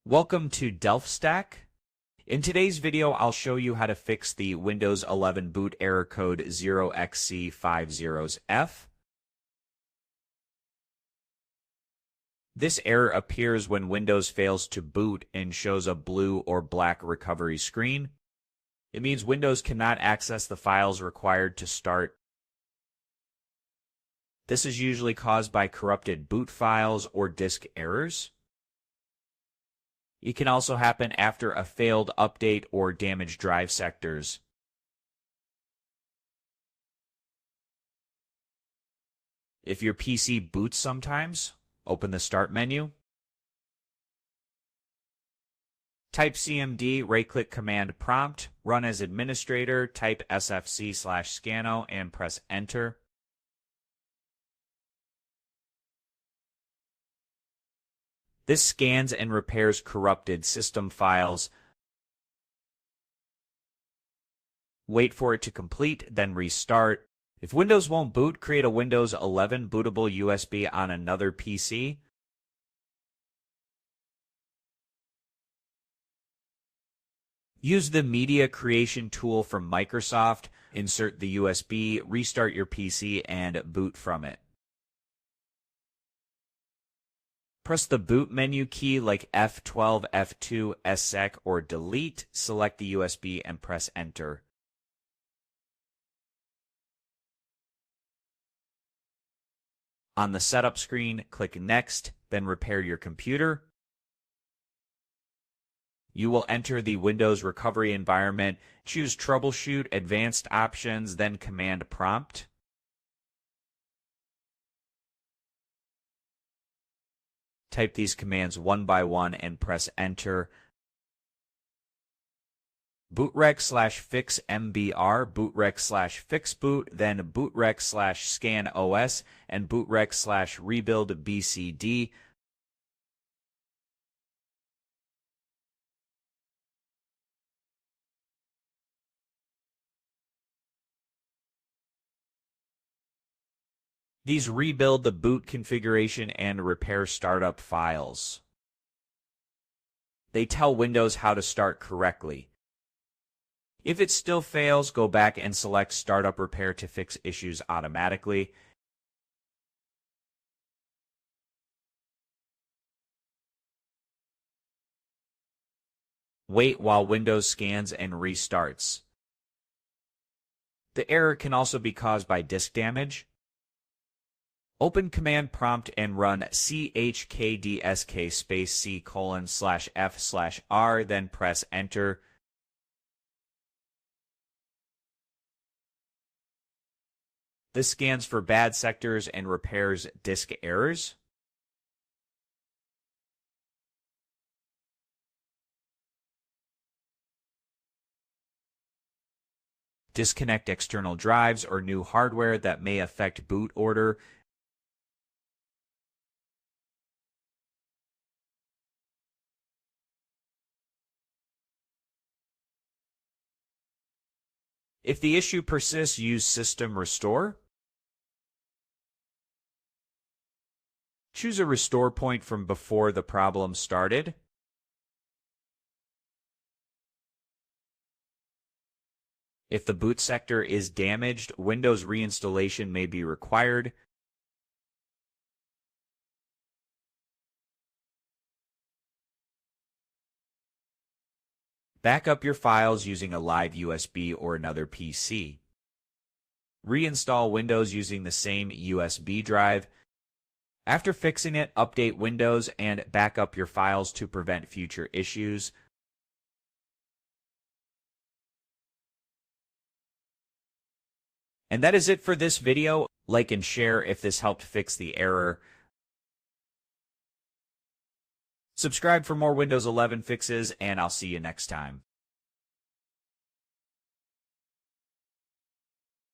Welcome to DelphStack. In today's video, I'll show you how to fix the Windows 11 boot error code 0xC00000F. This error appears when Windows fails to boot and shows a blue or black recovery screen. It means Windows cannot access the files required to start. This is usually caused by corrupted boot files or disk errors. It can also happen after a failed update or damaged drive sectors. If your PC boots sometimes, open the Start menu. Type CMD, right-click Command Prompt, run as administrator, type sfc/scano and press Enter. This scans and repairs corrupted system files. Wait for it to complete, then restart. If Windows won't boot, create a Windows 11 bootable USB on another PC. Use the media creation tool from Microsoft. Insert the USB, restart your PC, and boot from it. Press the boot menu key like F12, F2, SEC, or delete. Select the USB and press Enter. On the setup screen, click Next, then repair your computer. You will enter the Windows recovery environment, choose Troubleshoot, Advanced Options, then Command Prompt. Type these commands one by one and press Enter. bootrec/fix mbr, bootrec/fixboot, then bootrec/scan os, and bootrec/rebuild bcd. These rebuild the boot configuration and repair startup files. They tell Windows how to start correctly. If it still fails, go back and select Startup Repair to fix issues automatically. Wait while Windows scans and restarts. The error can also be caused by disk damage. Open Command Prompt and run chkdsk C:/F/R, then press Enter. This scans for bad sectors and repairs disk errors. Disconnect external drives or new hardware that may affect boot order. If the issue persists, use System Restore. Choose a restore point from before the problem started. If the boot sector is damaged, Windows reinstallation may be required. Back up your files using a live USB or another PC. Reinstall Windows using the same USB drive. After fixing it, update Windows and back up your files to prevent future issues. And that is it for this video. Like and share if this helped fix the error. Subscribe for more Windows 11 fixes, and I'll see you next time.